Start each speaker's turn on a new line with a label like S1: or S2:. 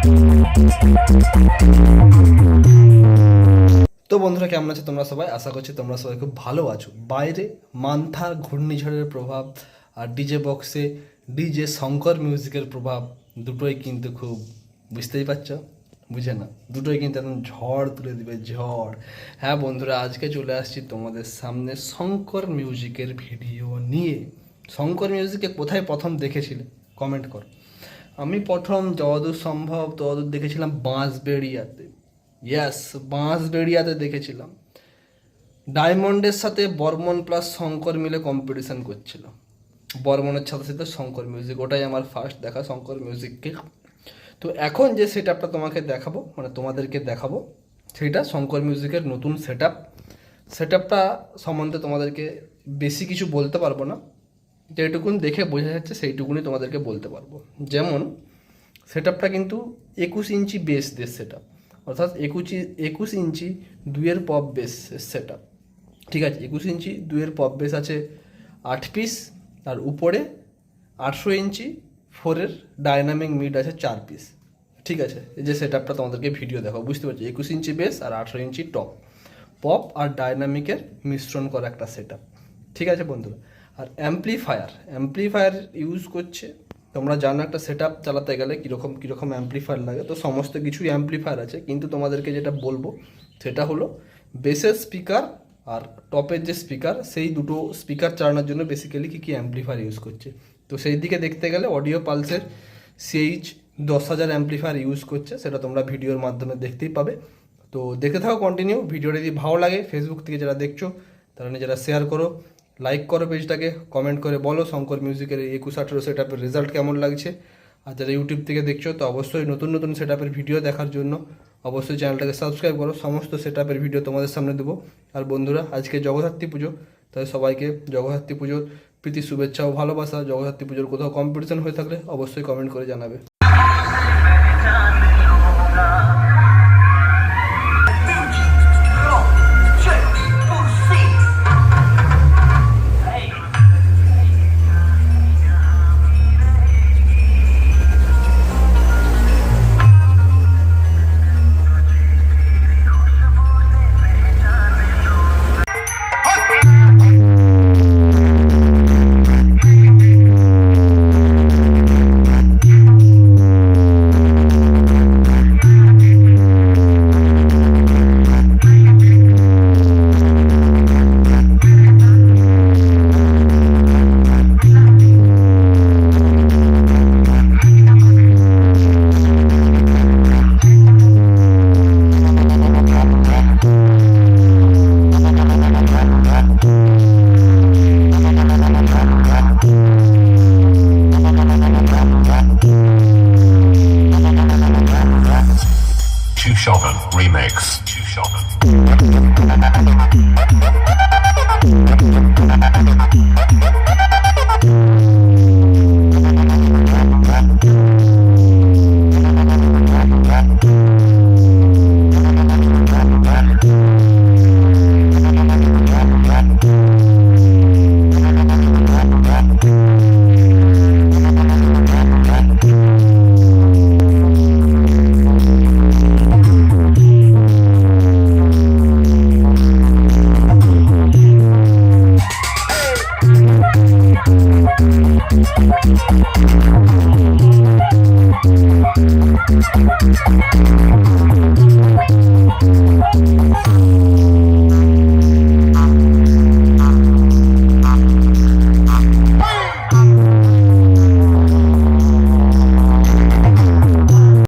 S1: তো বন্ধুরা, কেমন আছো তোমরা সবাই? আশা করছি তোমরা সবাই খুব ভালো আছো। বাইরে মান্থা ঘূর্ণিঝড়ের প্রভাব আর ডিজে বক্সে ডিজে শঙ্কর মিউজিকের প্রভাব দুটোই কিন্তু খুব, বুঝতেই পারছো, বুঝে না, দুটোই কিন্তু একদম ঝড় তুলে দিবে, ঝড়। হ্যাঁ বন্ধুরা, আজকে চলে আসছি তোমাদের সামনে শঙ্কর মিউজিকের ভিডিও নিয়ে। শঙ্কর মিউজিকে কোথায় প্রথম দেখেছিলে কমেন্ট করো। আমি প্রথম যতদূর সম্ভব ততদূর দেখেছিলাম বাঁশবেড়িয়াতে। ইয়েস, বাঁশবেড়িয়াতে দেখেছিলাম। ডায়মন্ডের সাথে বর্মন প্লাস শঙ্কর মিলে কম্পিটিশন করছিল। বর্মনের সাথে সাথে শঙ্কর মিউজিক, ওটাই আমার ফার্স্ট দেখা শঙ্কর মিউজিককে। তো এখন যে সেট আপটা তোমাকে দেখাবো, মানে তোমাদেরকে দেখাবো, সেটা শঙ্কর মিউজিকের নতুন সেট আপটা সম্বন্ধে তোমাদেরকে বেশি কিছু বলতে পারবো না, যেটুকুন দেখে বোঝা যাচ্ছে সেইটুকুনি তোমাদেরকে বলতে পারবো। যেমন সেট আপটা কিন্তু 21 ইঞ্চি বেস দিয়ে সেট আপ, অর্থাৎ 21 ইঞ্চি 2-এর পপ বেস সেট আপ। ঠিক আছে, 21 ইঞ্চি 2-এর পপ বেস আছে 8 পিস, আর উপরে 800 ইঞ্চি 4-এর ডায়নামিক মিড আছে 4 পিস। ঠিক আছে, এই যে সেট আপটা তোমাদেরকে ভিডিও দেখো, বুঝতে পারছি 21 ইঞ্চি বেস আর 800 ইঞ্চি টপ, পপ আর ডায়নামিকের মিশ্রণ করা একটা সেট আপ। ঠিক আছে বন্ধুরা, আর অ্যাম্প্লিফায়ার ইউজ করছে। তোমরা জানো একটা সেট আপ চালাতে গেলে কীরকম অ্যাম্প্লিফায়ার লাগে, তো সমস্ত কিছুই অ্যাম্প্লিফায়ার আছে, কিন্তু তোমাদেরকে যেটা বলবো সেটা হলো বেসের স্পিকার আর টপের যে স্পিকার, সেই দুটো স্পিকার চালানোর জন্য বেসিক্যালি কী অ্যাম্প্লিফায়ার ইউজ করছে। তো সেই দিকে দেখতে গেলে অডিও পালসের CH10000 অ্যাম্প্লিফায়ার ইউজ করছে, সেটা তোমরা ভিডিওর মাধ্যমে দেখতেই পাবে। তো দেখতে থাকো কন্টিনিউ। ভিডিওটা যদি ভালো লাগে, ফেসবুক থেকে যারা দেখছো তারা নিজেরা শেয়ার করো, লাইক করো পেজটাকে, কমেন্ট করে বলো শঙ্কর মিউজিকের এই 21-18 সেট আপের রেজাল্ট কেমন লাগছে। আর যারা ইউটিউব থেকে দেখছো তো অবশ্যই নতুন সেট আপের ভিডিও দেখার জন্য অবশ্যই চ্যানেলটাকে সাবস্ক্রাইব করো। সমস্ত সেট আপের ভিডিও তোমাদের সামনে দেবো। আর বন্ধুরা, আজকে জগদ্ধাত্রী পুজো, তাই সবাইকে জগদ্ধাত্রী পুজোর প্রীতি শুভেচ্ছা ও ভালোবাসা। জগদ্ধাত্রী পুজোর কোথাও কম্পিটিশন হয়ে থাকলে অবশ্যই কমেন্ট করে জানাবে।
S2: Chauvin Remix. Chauvin.